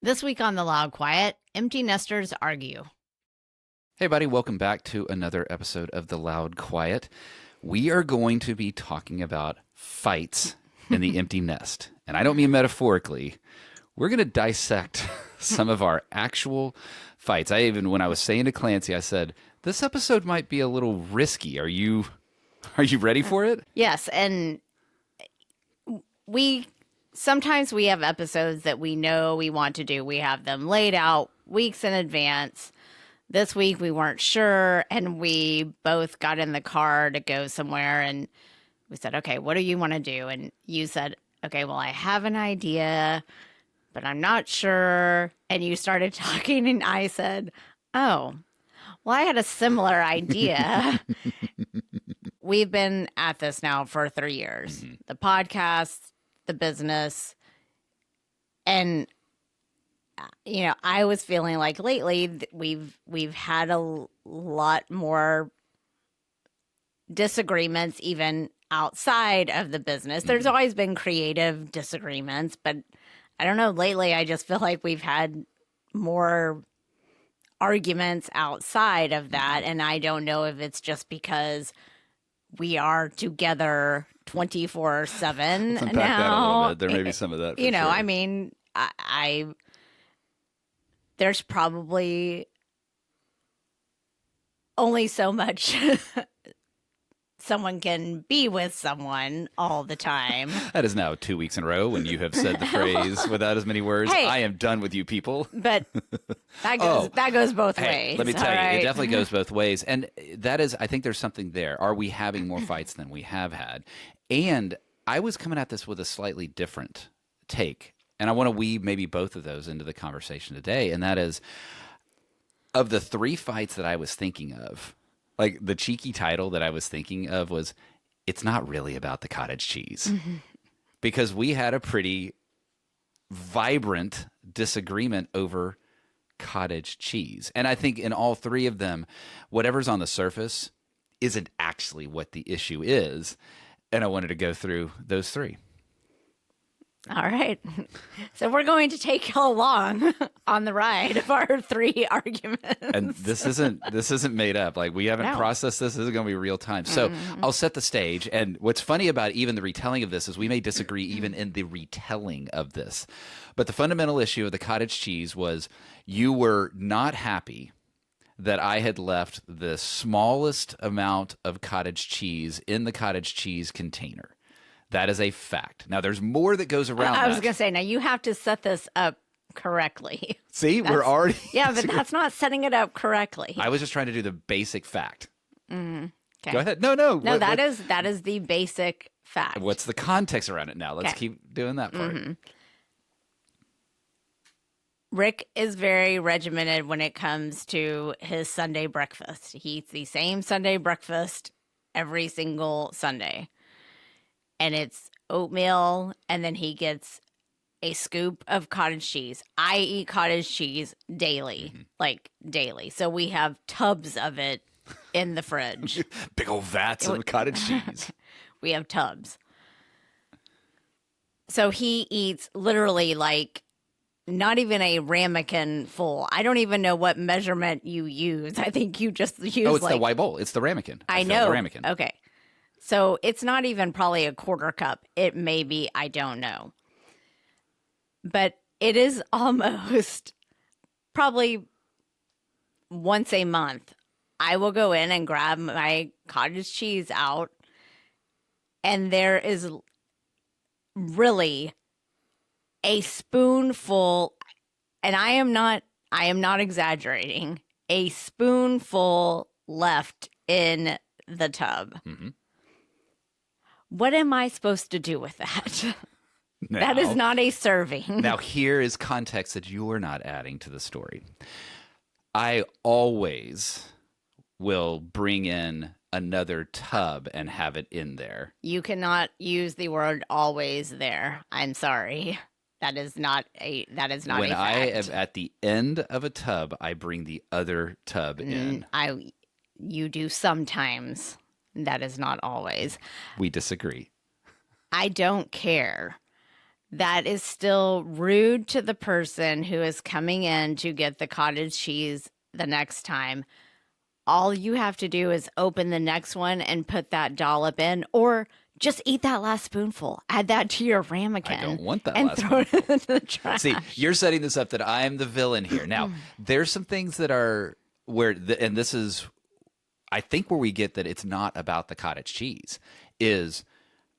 This week on The Loud Quiet, empty nesters argue. Hey, buddy, welcome back to another episode of The Loud Quiet. We are going to be talking about fights in the empty nest. And I don't mean metaphorically. We're going to dissect some of our actual fights. When I was saying to Clancy, I said, this episode might be a little risky. Are you ready for it? Yes, and sometimes we have episodes that we know we want to do. We have them laid out weeks in advance. This week we weren't sure, and we both got in the car to go somewhere, and we said, okay, what do you want to do? And you said, okay, well, I have an idea, but I'm not sure. And you started talking, and I said, oh, well, I had a similar idea. We've been at this now for 3 years. Mm-hmm. The podcast, the business, and I was feeling like lately we've had a lot more disagreements even outside of the business. There's always been creative disagreements, but I don't know, lately I just feel like we've had more arguments outside of that, and I don't know if it's just because we are together 24/7 now. Unpack that a little bit. There may be some of that. Sure. I mean, there's probably only so much someone can be with someone all the time. That is now 2 weeks in a row when you have said the phrase without as many words. Hey, I am done with you people. But that goes both ways. Let me tell you, it definitely goes both ways. And that is, I think there's something there. Are we having more fights than we have had? And I was coming at this with a slightly different take. And I want to weave maybe both of those into the conversation today. And that is, of the 3 fights that I was thinking of, like the cheeky title that I was thinking of was, it's not really about the cottage cheese. Mm-hmm. Because we had a pretty vibrant disagreement over cottage cheese. And I think in all 3 of them, whatever's on the surface isn't actually what the issue is. And I wanted to go through those 3. All right. So we're going to take you along on the ride of our 3 arguments. And this isn't made up. Like, we haven't processed this. This is going to be real time. So I'll set the stage. And what's funny about even the retelling of this is we may disagree even in the retelling of this. But the fundamental issue of the cottage cheese was you were not happy that I had left the smallest amount of cottage cheese in the cottage cheese container. That is a fact. Now, there's more that goes around I was going to say, now you have to set this up correctly. See, we're already... Yeah, but that's not setting it up correctly. I was just trying to do the basic fact. Okay. Go ahead. No. No, that is the basic fact. What's the context around it now? Let's keep doing that part. Mm-hmm. Rick is very regimented when it comes to his Sunday breakfast. He eats the same Sunday breakfast every single Sunday. And it's oatmeal, and then he gets a scoop of cottage cheese. I eat cottage cheese daily, like daily. So we have tubs of it in the fridge. Big old vats of cottage cheese. We have tubs. So he eats literally like not even a ramekin full. I don't even know what measurement you use. I think you just use it's the white bowl. It's the ramekin. I know. The ramekin. Okay. So it's not even probably a quarter cup. It may be, I don't know. But it is almost probably once a month. I will go in and grab my cottage cheese out. And there is really a spoonful, and I am not exaggerating, a spoonful left in the tub. Mm-hmm. What am I supposed to do with that? Now, that is not a serving. Now, here is context that you are not adding to the story. I always will bring in another tub and have it in there. You cannot use the word always there. I'm sorry. That is not a fact. When I am at the end of a tub, I bring the other tub in. You do sometimes. That is not always. We disagree. I don't care. that is still rude to the person who is coming in to get the cottage cheese the next time. All you have to do is open the next one and put that dollop in, or just eat that last spoonful. Add that to your ramekin. I don't want that and last throw it spoonful. into the trash. See, you're setting this up that I'm the villain here. Now, there's some things that are where, and this is, I think, where we get that it's not about the cottage cheese, is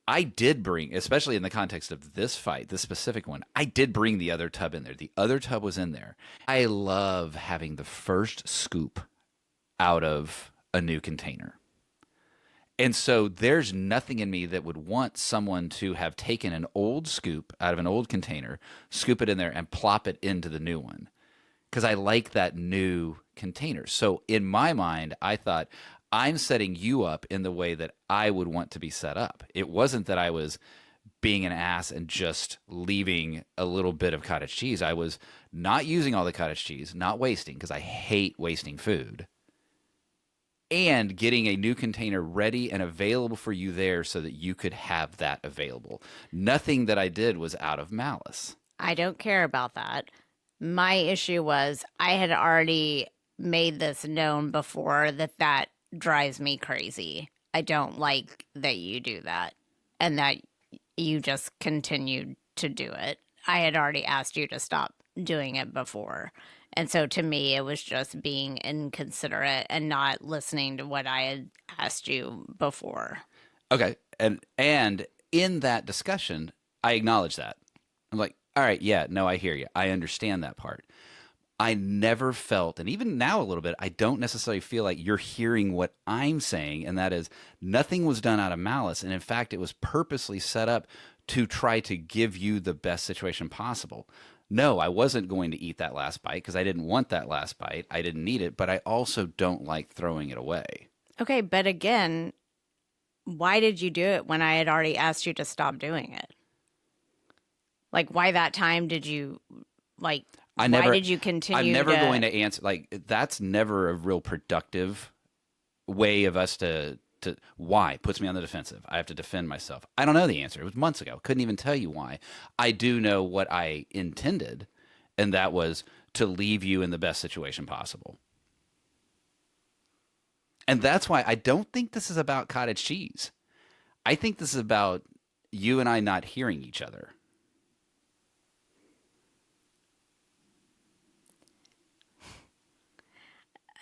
I did bring, especially in the context of this fight, this specific one, I did bring the other tub in there. The other tub was in there. I love having the first scoop out of a new container. And so there's nothing in me that would want someone to have taken an old scoop out of an old container, scoop it in there, and plop it into the new one. Because I like that new container. So in my mind, I thought, I'm setting you up in the way that I would want to be set up. It wasn't that I was being an ass and just leaving a little bit of cottage cheese. I was not using all the cottage cheese, not wasting, because I hate wasting food, and getting a new container ready and available for you there so that you could have that available. Nothing that I did was out of malice. I don't care about that. My issue was I had already made this known before that drives me crazy. I don't like that you do that and that you just continued to do it. I had already asked you to stop doing it before. And so to me, it was just being inconsiderate and not listening to what I had asked you before. Okay. And in that discussion, I acknowledge that. I'm like, all right, yeah, no, I hear you. I understand that part. I never felt, and even now a little bit, I don't necessarily feel like you're hearing what I'm saying, and that is nothing was done out of malice. And in fact, it was purposely set up to try to give you the best situation possible. No, I wasn't going to eat that last bite because I didn't want that last bite. I didn't need it, but I also don't like throwing it away. Okay, but again, why did you do it when I had already asked you to stop doing it? Like, why that time did you, like, why did you continue? I'm never going to answer, like, that's never a real productive way of us to why? Puts me on the defensive. I have to defend myself. I don't know the answer. It was months ago. Couldn't even tell you why. I do know what I intended, and that was to leave you in the best situation possible. And that's why I don't think this is about cottage cheese. I think this is about you and I not hearing each other.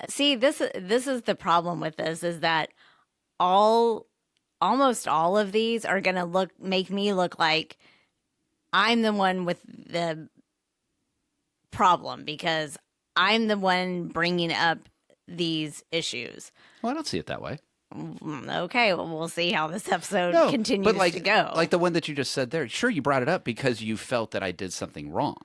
See, this is the problem with this, is that almost all of these are going to make me look like I'm the one with the problem because I'm the one bringing up these issues. Well, I don't see it that way. Okay, well, we'll see how this episode continues to go. Like the one that you just said there. Sure, you brought it up because you felt that I did something wrong.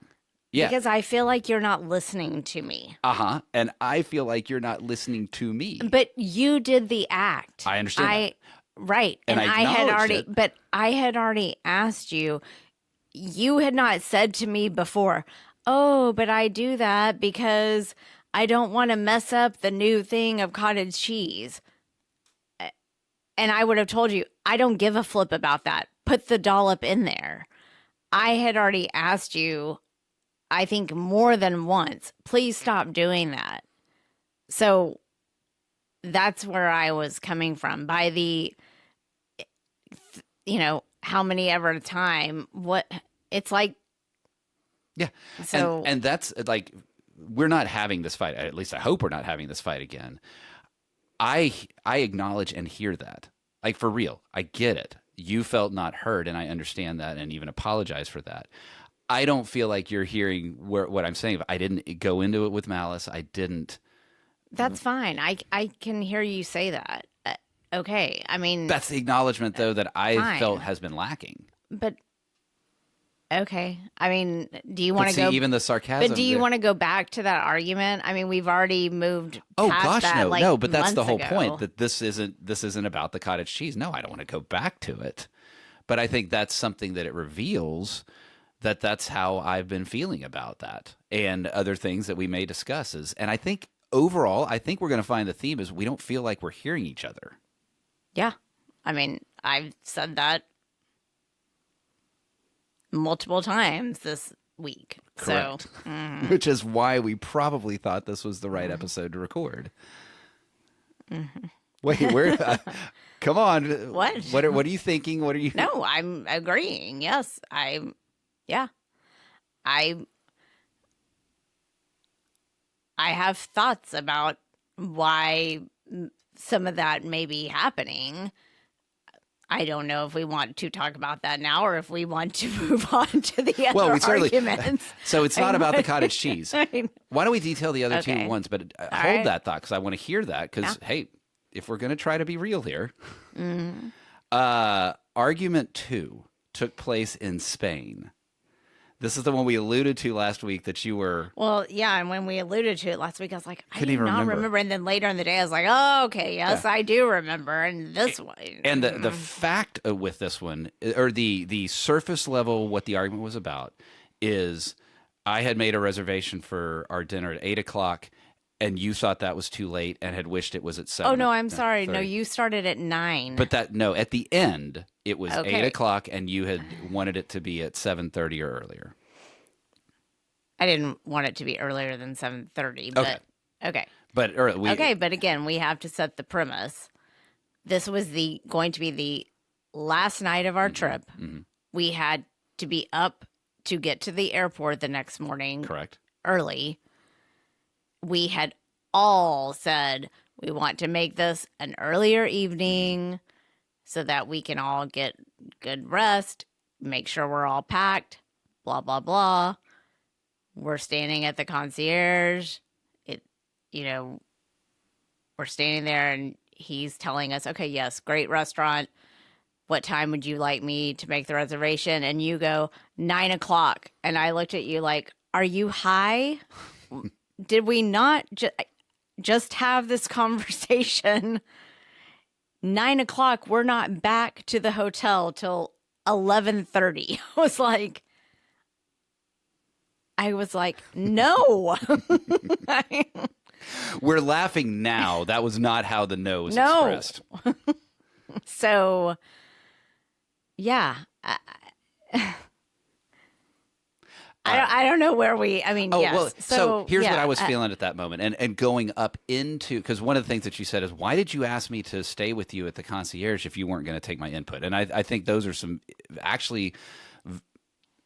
Yeah. Because I feel like you're not listening to me. Uh-huh. And I feel like you're not listening to me. But you did the act. I understand that. Right. And I had already, but I had already asked you. You had not said to me before, oh, but I do that because I don't want to mess up the new thing of cottage cheese. And I would have told you, I don't give a flip about that. Put the dollop in there. I had already asked you, I think more than once, please stop doing that. So that's where I was coming from. By the, how many ever at a time, what it's like. Yeah. So, and that's like, we're not having this fight. At least I hope we're not having this fight again. I acknowledge and hear that. Like, for real, I get it. You felt not heard, and I understand that and even apologize for that. I don't feel like you're hearing what I'm saying. I didn't go into it with malice. I didn't. That's fine. I can hear you say that. Okay. I mean, that's the acknowledgement, though, that I felt has been lacking. But okay. I mean, do you want to go even the sarcasm? But do you want to go back to that argument? I mean, we've already moved. Oh past gosh, that, no. But that's the whole ago. point. That this isn't about the cottage cheese. No, I don't want to go back to it. But I think that's something that it reveals. That's how I've been feeling about that, and other things that we may discuss. And I think overall, I think we're going to find the theme is we don't feel like we're hearing each other. Yeah, I mean, I've said that multiple times this week. Correct. So, Which is why we probably thought this was the right episode to record. Wait, come on. What? What are you thinking? What are you? No, I'm agreeing. Yes, yeah. I have thoughts about why some of that may be happening. I don't know if we want to talk about that now or if we want to move on to the other arguments. So it's not about the cottage cheese. I- Why don't we detail the other Okay. two ones? But hold right. that thought because I want to hear that. Because hey, if we're going to try to be real here, argument 2 took place in Spain. This is the one we alluded to last week that you were. Well, yeah, and when we alluded to it last week, I was like, I Couldn't do even not remember. remember. And then later in the day, I was like, oh, okay, yes, I do remember. And this one. And the fact with this one, or the surface level, what the argument was about, is I had made a reservation for our dinner at 8:00, and you thought that was too late and had wished it was at 7. Oh, no, I'm sorry. No, 30. you started at 9. But at the end, it was Okay. 8:00, and you had wanted it to be at 7:30 or earlier. I didn't want it to be earlier than 7:30, but okay. But But again, we have to set the premise. This was going to be the last night of our trip. We had to be up to get to the airport the next morning. Correct. Early. We had all said we want to make this an earlier evening so that we can all get good rest, make sure we're all packed, blah, blah, blah. We're standing at the concierge. We're standing there and he's telling us, okay, yes, great restaurant. What time would you like me to make the reservation? And you go 9:00. And I looked at you like, are you high? Did we not just have this conversation? 9:00, we're not back to the hotel till 11:30. I was like, no. We're laughing now. That was not how the no was expressed. So, yeah. I don't know where yes. Well, so here's what I was feeling. feeling at that moment. And going up into, because one of the things that you said is, why did you ask me to stay with you at the concierge if you weren't going to take my input? And I think those are some actually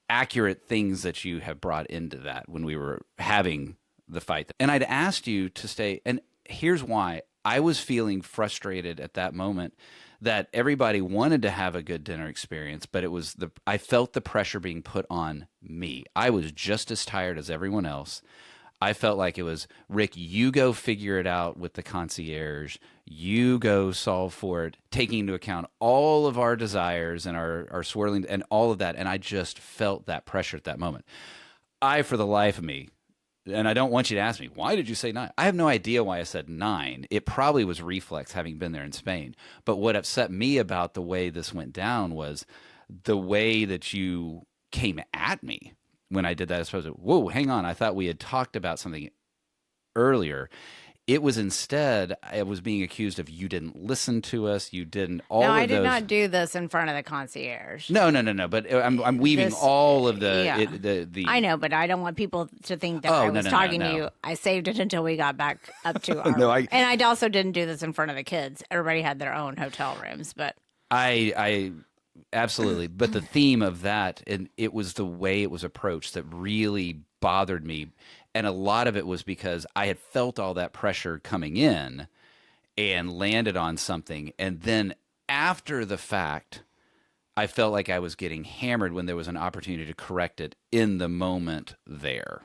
accurate things that you have brought into that when we were having the fight. And I'd asked you to stay. And here's why. I was feeling frustrated at that moment that everybody wanted to have a good dinner experience, but I felt the pressure being put on me. I was just as tired as everyone else. I felt like it was, Rick, you go figure it out with the concierge. You go solve for it, taking into account all of our desires and our swirling and all of that. And I just felt that pressure at that moment. For the life of me, and I don't want you to ask me, why did you say 9? I have no idea why I said 9. It probably was reflex, having been there in Spain. But what upset me about the way this went down was the way that you came at me when I did that. I suppose, whoa, hang on. I thought we had talked about something earlier. It was instead, I was being accused of, you didn't listen to us. You didn't. I did not do this in front of the concierge. No. But I'm weaving all of the. Yeah. I know, but I don't want people to think that I was talking to you. I saved it until we got back up to our. And I also didn't do this in front of the kids. Everybody had their own hotel rooms, but I absolutely. But the theme of that, and it was the way it was approached that really bothered me. And a lot of it was because I had felt all that pressure coming in and landed on something. And then after the fact, I felt like I was getting hammered when there was an opportunity to correct it in the moment there.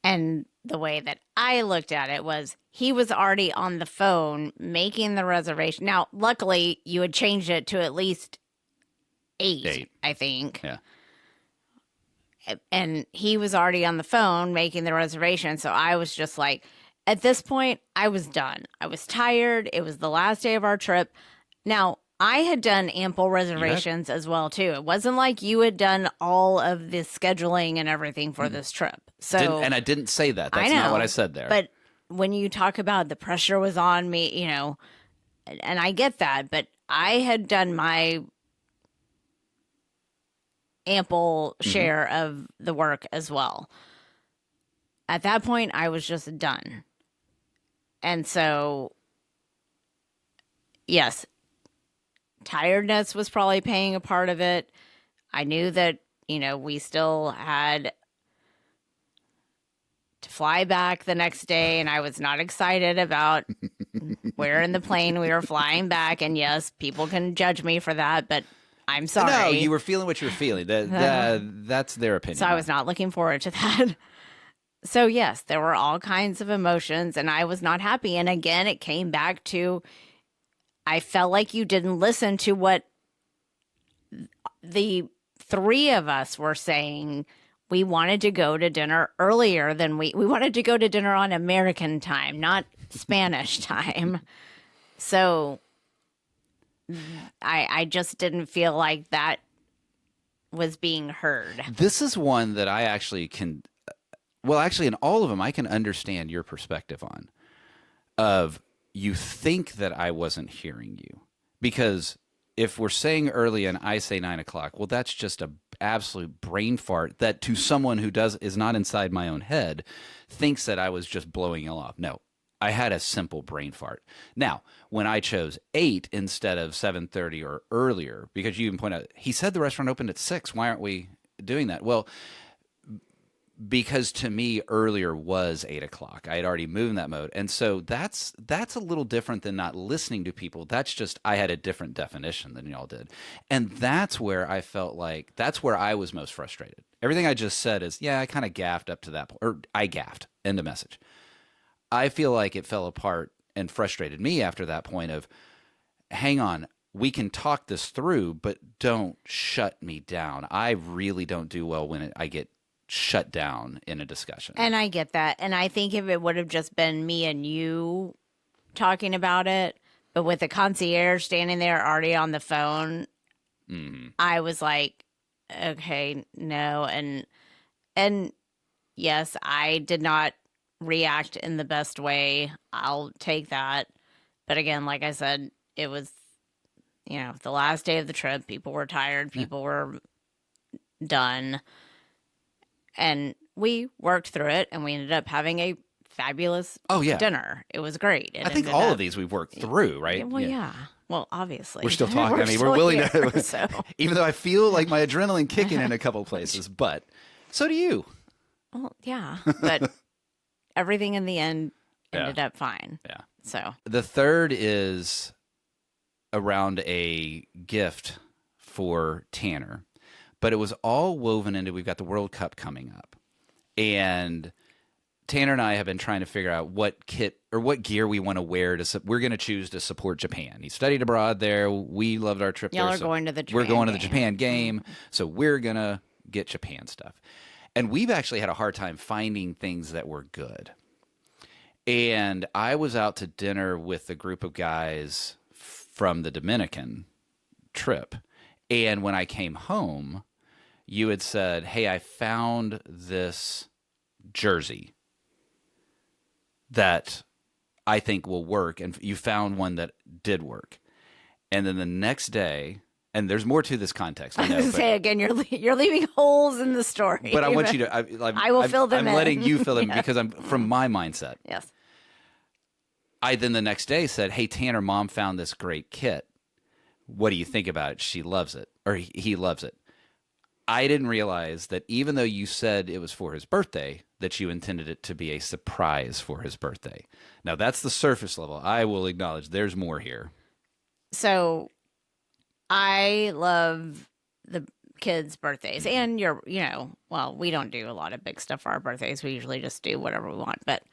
And the way that I looked at it was he was already on the phone making the reservation. Now, luckily, you had changed it to at least 8. I think. Yeah. And he was already on the phone making the reservation. So I was just like, at this point, I was done. I was tired. It was the last day of our trip. Now, I had done ample reservations as well, too. It wasn't like you had done all of the scheduling and everything for this trip. So, and I didn't say that. That's not what I said there. But when you talk about the pressure was on me, and I get that, but I had done my ample share of the work as well. At that point, I was just done. And so, yes, tiredness was probably playing a part of it. I knew that, we still had to fly back the next day, and I was not excited about where in the plane we were flying back. And yes, people can judge me for that, but I'm sorry. No, you were feeling what you were feeling. That's their opinion. So I was not looking forward to that. So yes, there were all kinds of emotions, and I was not happy. And again, it came back to, I felt like you didn't listen to what the three of us were saying. We wanted to go to dinner earlier than we wanted to go to dinner on American time, not Spanish time. So I just didn't feel like that was being heard. This is one that I actually can, well, actually in all of them, I can understand your perspective on, of you think that I wasn't hearing you. Because if we're saying early and I say 9 o'clock, well, that's just a absolute brain fart that to someone who is not inside my own head thinks that I was just blowing it off. No, I had a simple brain fart. Now, when I chose 8 instead of 7:30 or earlier, because you even point out, he said the restaurant opened at 6. Why aren't we doing that? Well, because to me earlier was 8 o'clock. I had already moved in that mode. And so that's a little different than not listening to people. That's just, I had a different definition than y'all did. And that's where I felt like, that's where I was most frustrated. Everything I just said is, yeah, I kind of gaffed up to that point, or I gaffed, end of message. I feel like it fell apart and frustrated me after that point of, hang on, we can talk this through, but don't shut me down. I really don't do well when I get shut down in a discussion. And I get that. And I think if it would have just been me and you talking about it, but with the concierge standing there already on the phone, I was like, okay, no. And yes, I did not react in the best way. I'll take that. But again, like I said, it was, the last day of the trip. People were tired. People were done. And we worked through it, and we ended up having a fabulous dinner. It was great. I think all of these we've worked through, right? Well, yeah. Well, obviously. We're still talking. We're willing to, so. Even though I feel like my adrenaline kicking in a couple places, but so do you. Well, yeah. But everything in the end ended up fine. Yeah. So the third is around a gift for Tanner. But it was all woven into, we've got the World Cup coming up. And Tanner and I have been trying to figure out what kit or what gear we want to wear. We're going to choose to support Japan. He studied abroad there. We loved our trip there. Y'all are going to the Japan We're going to the game. Japan game. So we're going to get Japan stuff. And we've actually had a hard time finding things that were good. And I was out to dinner with a group of guys from the Dominican trip. And when I came home, you had said, hey, I found this jersey that I think will work. And you found one that did work. And then the next day, and there's more to this context. I know, say again, you're leaving holes in the story. But I want you to. I will fill them in. I'm letting you fill them because I'm from my mindset. Yes. I then the next day said, hey, Tanner, Mom found this great kit. What do you think about it? She loves it. Or he loves it. I didn't realize that even though you said it was for his birthday, that you intended it to be a surprise for his birthday. Now, that's the surface level. I will acknowledge there's more here. So I love the kids' birthdays. And we don't do a lot of big stuff for our birthdays. We usually just do whatever we want. But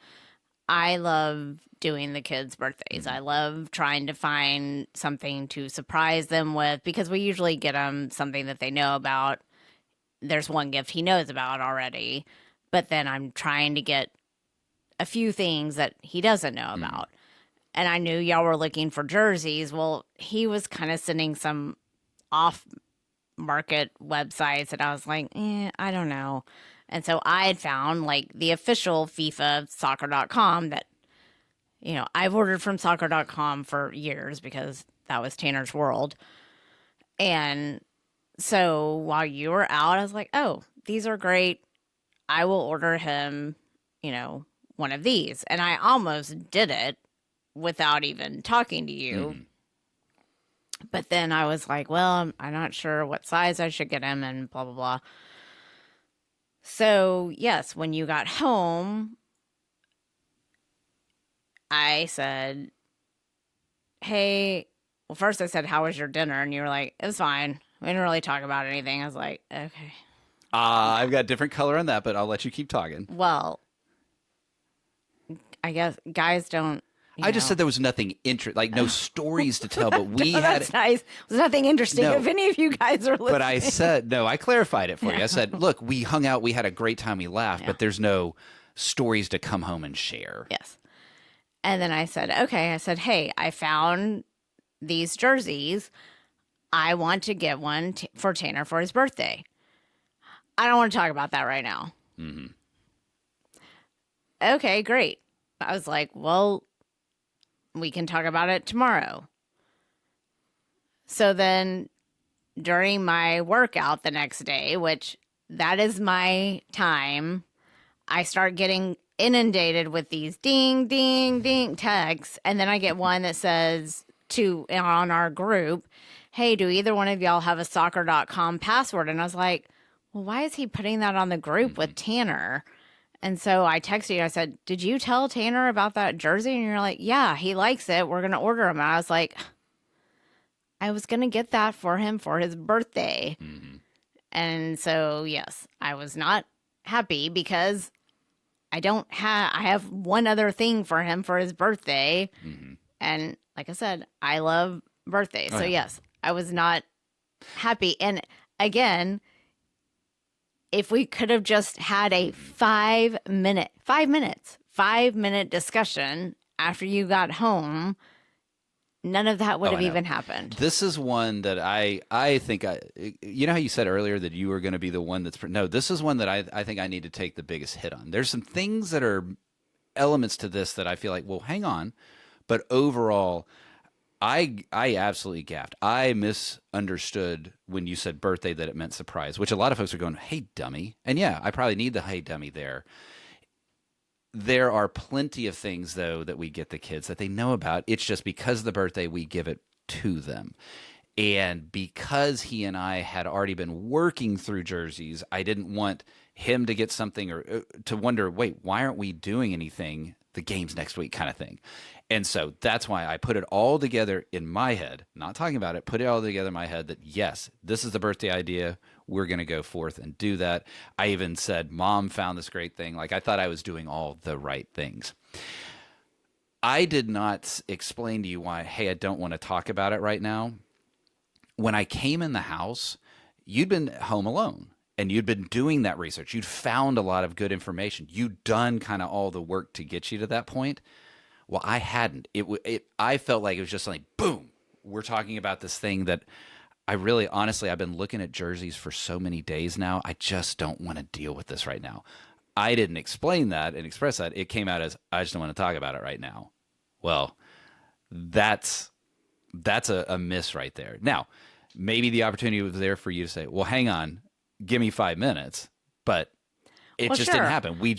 I love doing the kids' birthdays. I love trying to find something to surprise them with because we usually get them something that they know about. There's one gift he knows about already, but then I'm trying to get a few things that he doesn't know about. And I knew y'all were looking for jerseys. Well, he was kind of sending some off-market websites, and I was like, I don't know. And so I had found like the official FIFA soccer.com that, I've ordered from soccer.com for years because that was Tanner's world. And So while you were out, I was like, oh, these are great. I will order him, you know, one of these. And I almost did it without even talking to you. Mm-hmm. But then I was like, well, I'm not sure what size I should get him and blah, blah, blah. So, yes, when you got home, I said, hey, well, first I said, how was your dinner? And you were like, it was fine. We didn't really talk about anything. I was like, okay. I've got different color on that, but I'll let you keep talking. Well, I guess guys don't, I just said there was nothing like no stories to tell, but we oh, had that's nice. There's nothing interesting No. if any of you guys are listening. But I said, no, I clarified it for you. I said, look, we hung out, we had a great time, we laughed, but there's no stories to come home and share. Yes. And then I said, okay. I said, hey, I found these jerseys. I want to get one for Tanner for his birthday. I don't want to talk about that right now. Mm-hmm. Okay, great. I was like, well, we can talk about it tomorrow. So then during my workout the next day, which that is my time, I start getting inundated with these ding, ding, ding texts. And then I get one that says on our group, hey, do either one of y'all have a soccer.com password? And I was like, well, why is he putting that on the group with Tanner? And so I texted you. I said, did you tell Tanner about that jersey? And you're like, yeah, he likes it. We're going to order him. And I was like, I was going to get that for him for his birthday. Mm-hmm. And so, yes, I was not happy because I have one other thing for him for his birthday. Mm-hmm. And like I said, I love birthdays. So, yes, I was not happy. And again, if we could have just had a 5 minute discussion after you got home, none of that would have even happened. This is one that I think you know how you said earlier that you were going to be the one no, this is one that I think I need to take the biggest hit on. There's some things that are elements to this that I feel like, well, hang on. But overall, I absolutely gaffed. I misunderstood when you said birthday that it meant surprise, which a lot of folks are going, hey, dummy. And yeah, I probably need the hey, dummy there. There are plenty of things, though, that we get the kids that they know about. It's just because of the birthday, we give it to them. And because he and I had already been working through jerseys, I didn't want him to get something or to wonder, wait, why aren't we doing anything? The game's next week kind of thing. And so that's why I put it all together in my head, not talking about it, put it all together in my head that, yes, this is the birthday idea. We're going to go forth and do that. I even said, Mom found this great thing. Like I thought I was doing all the right things. I did not explain to you why, hey, I don't want to talk about it right now. When I came in the house, you'd been home alone. And you'd been doing that research. You'd found a lot of good information. You'd done kind of all the work to get you to that point. Well, I hadn't. I felt like it was just like, boom, we're talking about this thing that I really, honestly, I've been looking at jerseys for so many days now. I just don't want to deal with this right now. I didn't explain that and express that. It came out as, I just don't want to talk about it right now. Well, that's a miss right there. Now, maybe the opportunity was there for you to say, well, hang on. Give me 5 minutes, but it just didn't happen. We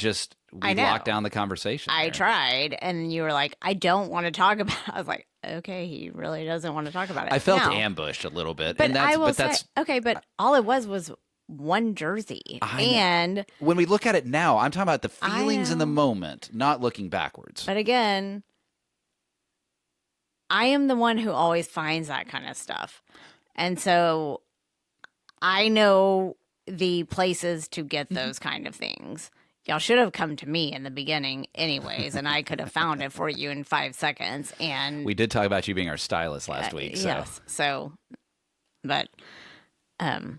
locked down the conversation. I tried, and you were like, I don't want to talk about it. I was like, okay, he really doesn't want to talk about it. I felt ambushed a little bit. But and I will say, okay, but all it was one jersey. And when we look at it now, I'm talking about the feelings in the moment, not looking backwards. But again, I am the one who always finds that kind of stuff. And so I know the places to get those kind of things. Y'all should have come to me in the beginning anyways, and I could have found it for you in 5 seconds. And we did talk about you being our stylist last week. So. Yes. So, but, so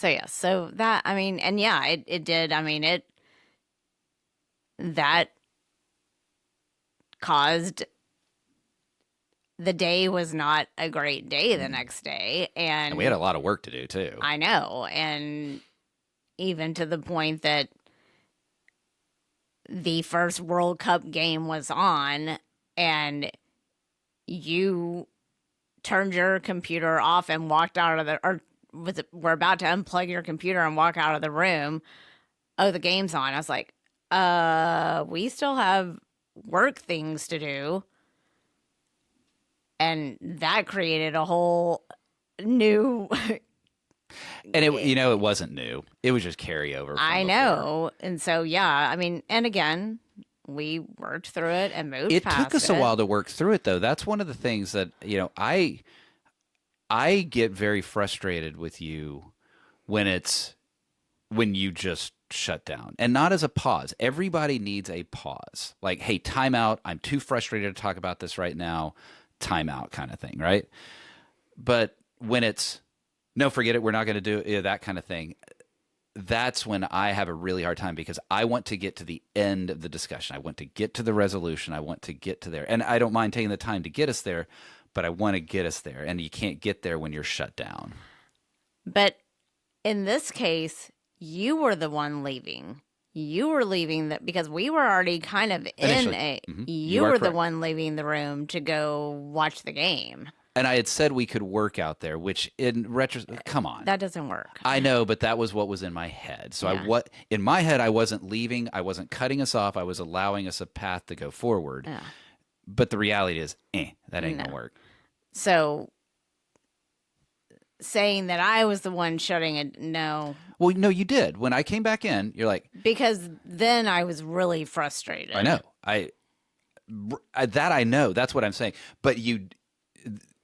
yeah, so that, I mean, and yeah, it did. I mean, that caused, the day was not a great day the next day. And we had a lot of work to do too. I know. And even to the point that the first World Cup game was on and you turned your computer off and walked out of the, or we're about to unplug your computer and walk out of the room. Oh, the game's on. I was like, we still have work things to do. And that created a whole new. And it wasn't new. It was just carryover from I before. know. And so, yeah, I mean, and again, we worked through it and moved It past took us a while to work through it, though. That's one of the things that, I get very frustrated with you when you just shut down, and not as a pause. Everybody needs a pause. Like, hey, time out. I'm too frustrated to talk about this right now. Time out kind of thing, right? But when it's, no, forget it, we're not going to do it, that kind of thing, that's when I have a really hard time, because I want to get to the end of the discussion. I want to get to the resolution. I want to get to there. And I don't mind taking the time to get us there, but I want to get us there. And you can't get there when you're shut down. But in this case, you were the one leaving. You were leaving that because we were already kind of Initially. You were the one leaving the room to go watch the game. And I had said we could work out there, which in retrospect, come on. That doesn't work. I know, but that was what was in my head. So in my head, I wasn't leaving. I wasn't cutting us off. I was allowing us a path to go forward. Yeah. But the reality is, that ain't going to work. So saying that I was the one shutting it, no. Well, no, you did. When I came back in, you're like... Because then I was really frustrated. I know. That I know. That's what I'm saying. But it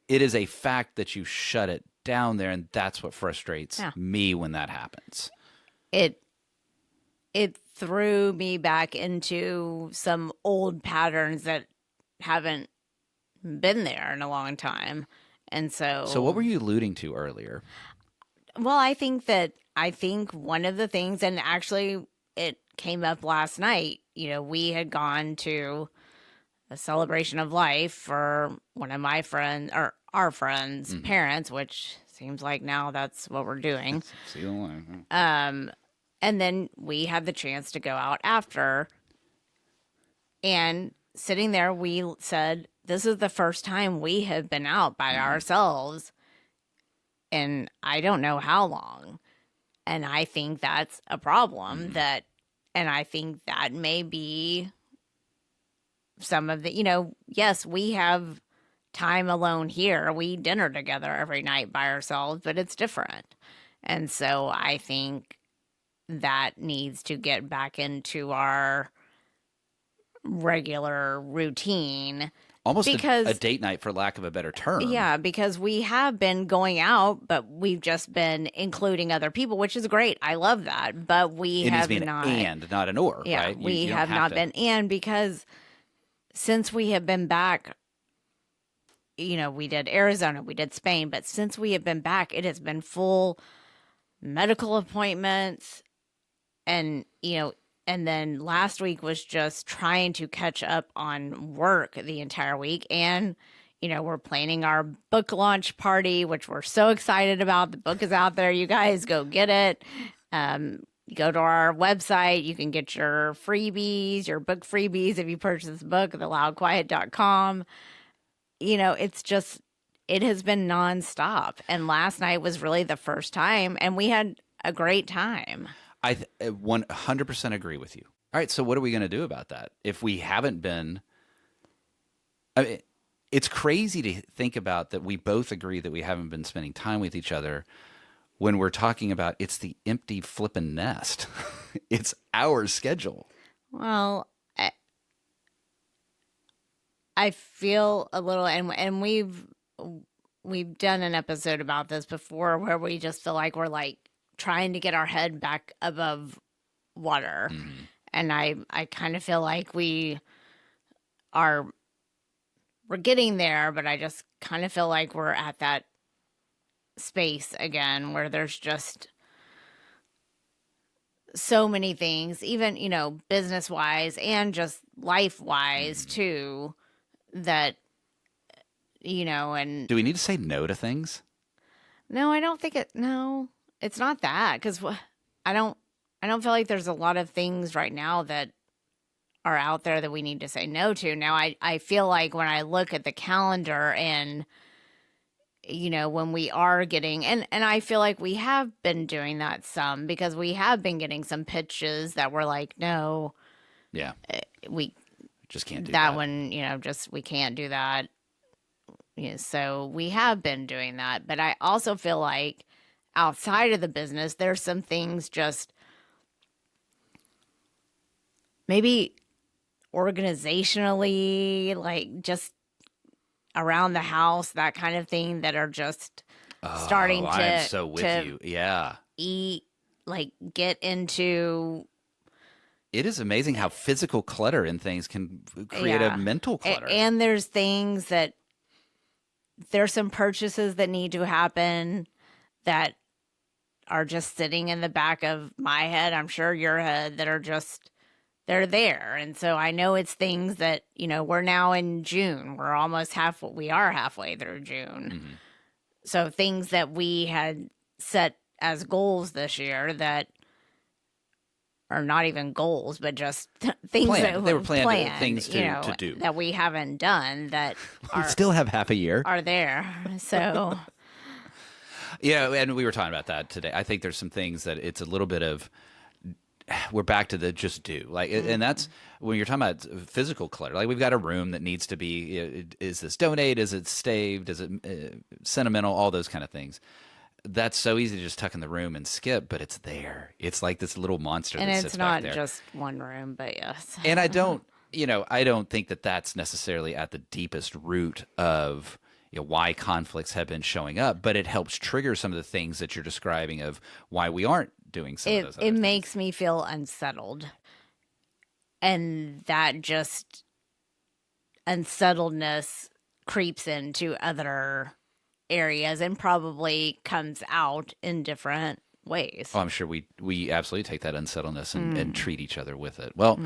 is a fact that you shut it down there, and that's what frustrates me when that happens. It threw me back into some old patterns that haven't been there in a long time. And so what were you alluding to earlier? Well, I think one of the things, and actually it came up last night, we had gone to a celebration of life for one of my friends, or our friends' parents, which seems like now that's what we're doing. See the line. And then we had the chance to go out after. And sitting there, we said, this is the first time we have been out by ourselves in I don't know how long. And I think that's a problem and I think that may be some of the, yes, we have time alone here. We dinner together every night by ourselves, but it's different. And so I think that needs to get back into our regular routine. Almost a date night, for lack of a better term. Yeah, because we have been going out, but we've just been including other people, which is great. I love that. But we it have needs to be not. An and, not an or. Yeah, right? We have not been. And because since we have been back, we did Arizona, we did Spain, but since we have been back, it has been full medical appointments, and and then last week was just trying to catch up on work the entire week. And, we're planning our book launch party, which we're so excited about. The book is out there. You guys go get it. Go to our website. You can get your freebies, your book freebies if you purchase the book at theloudquiet.com. It's just, it has been nonstop. And last night was really the first time, and we had a great time. I 100% agree with you. All right, so what are we going to do about that? If we haven't been... I mean, it's crazy to think about that we both agree that we haven't been spending time with each other when we're talking about it's the empty flippin' nest. It's our schedule. Well, I feel a little... And we've done an episode about this before where we just feel like we're like trying to get our head back above water. And I kind of feel like we're getting there, but I just kind of feel like we're at that space again where there's just so many things, even, business wise and just life wise too, that, and do we need to say no to things? No, I don't think no. It's not that, because I don't feel like there's a lot of things right now that are out there that we need to say no to. Now, I feel like when I look at the calendar and when we are getting, and I feel like we have been doing that some, because we have been getting some pitches that were like, no, Yeah. we, Just can't do that that. one, just, we can't do that. So we have been doing that. But I also feel like outside of the business, there's some things just maybe organizationally, like just around the house, that kind of thing, that are just Oh, starting I am to so with to you. Yeah. eat, like get into. It is amazing how physical clutter in things can create a Yeah. mental clutter. And there's things that, there's some purchases that need to happen that are just sitting in the back of my head, I'm sure your head, that are just, they're there. And so I know it's things that, we're now in June. We are halfway through June. Mm-hmm. So things that we had set as goals this year that are not even goals, but just things Planned. that They were were planned things to do. that we haven't done, that We still have half a year. are there. So Yeah, and we were talking about that today. I think there's some things that it's a little bit of, we're back to the just do. Like, and that's when you're talking about physical clutter. Like, we've got a room that needs to be, is this donate? Is it staved? Is it sentimental? All those kind of things. That's so easy to just tuck in the room and skip, but it's there. It's like this little monster and that it's sits back not there. just one room, but yes. And I don't, I don't think that that's necessarily at the deepest root of why conflicts have been showing up, but it helps trigger some of the things that you're describing of why we aren't doing some of those other It things. makes me feel unsettled. And that just unsettledness creeps into other areas and probably comes out in different ways. Oh, I'm sure we absolutely take that unsettledness and treat each other with it. Well,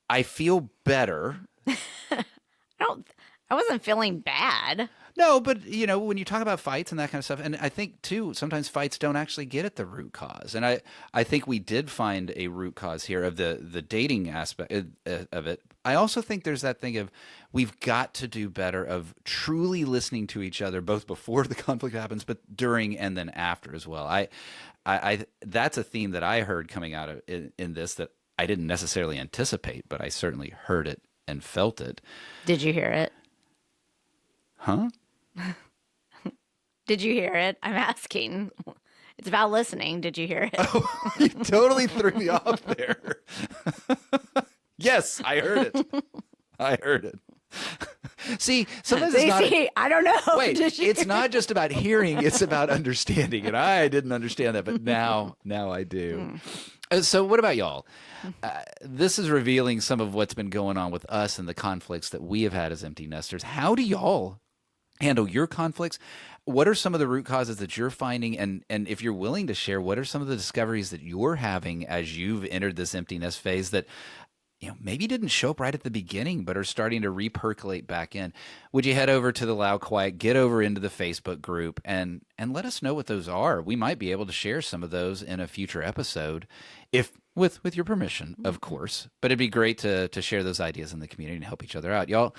I feel better. I wasn't feeling bad. No, but when you talk about fights and that kind of stuff, and I think too, sometimes fights don't actually get at the root cause. And I think we did find a root cause here of the dating aspect of it. I also think there's that thing of, we've got to do better of truly listening to each other, both before the conflict happens, but during and then after as well. I that's a theme that I heard coming out of in this that I didn't necessarily anticipate, but I certainly heard it and felt it. Did you hear it? Huh? Did you hear it? I'm asking. It's about listening. Did you hear it? Oh, you totally threw me off there. Yes, I heard it. I heard it. See, sometimes it's not. I don't know. Wait, it's not just about hearing; it's about understanding. And I didn't understand that, but now I do. So, what about y'all? This is revealing some of what's been going on with us and the conflicts that we have had as empty nesters. How do y'all handle your conflicts? What are some of the root causes that you're finding? And if you're willing to share, what are some of the discoveries that you're having as you've entered this empty nest phase that maybe didn't show up right at the beginning, but are starting to repercolate back in? Would you head over to the Loud Quiet, get over into the Facebook group, and let us know what those are? We might be able to share some of those in a future episode, if with your permission, of course. But it'd be great to share those ideas in the community and help each other out, y'all.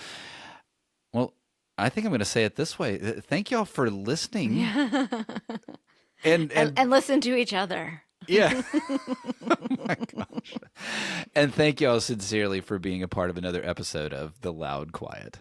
Well, I think I'm going to say it this way: thank y'all for listening, and listen to each other. Yeah. Oh my gosh. And thank y'all sincerely for being a part of another episode of The Loud Quiet.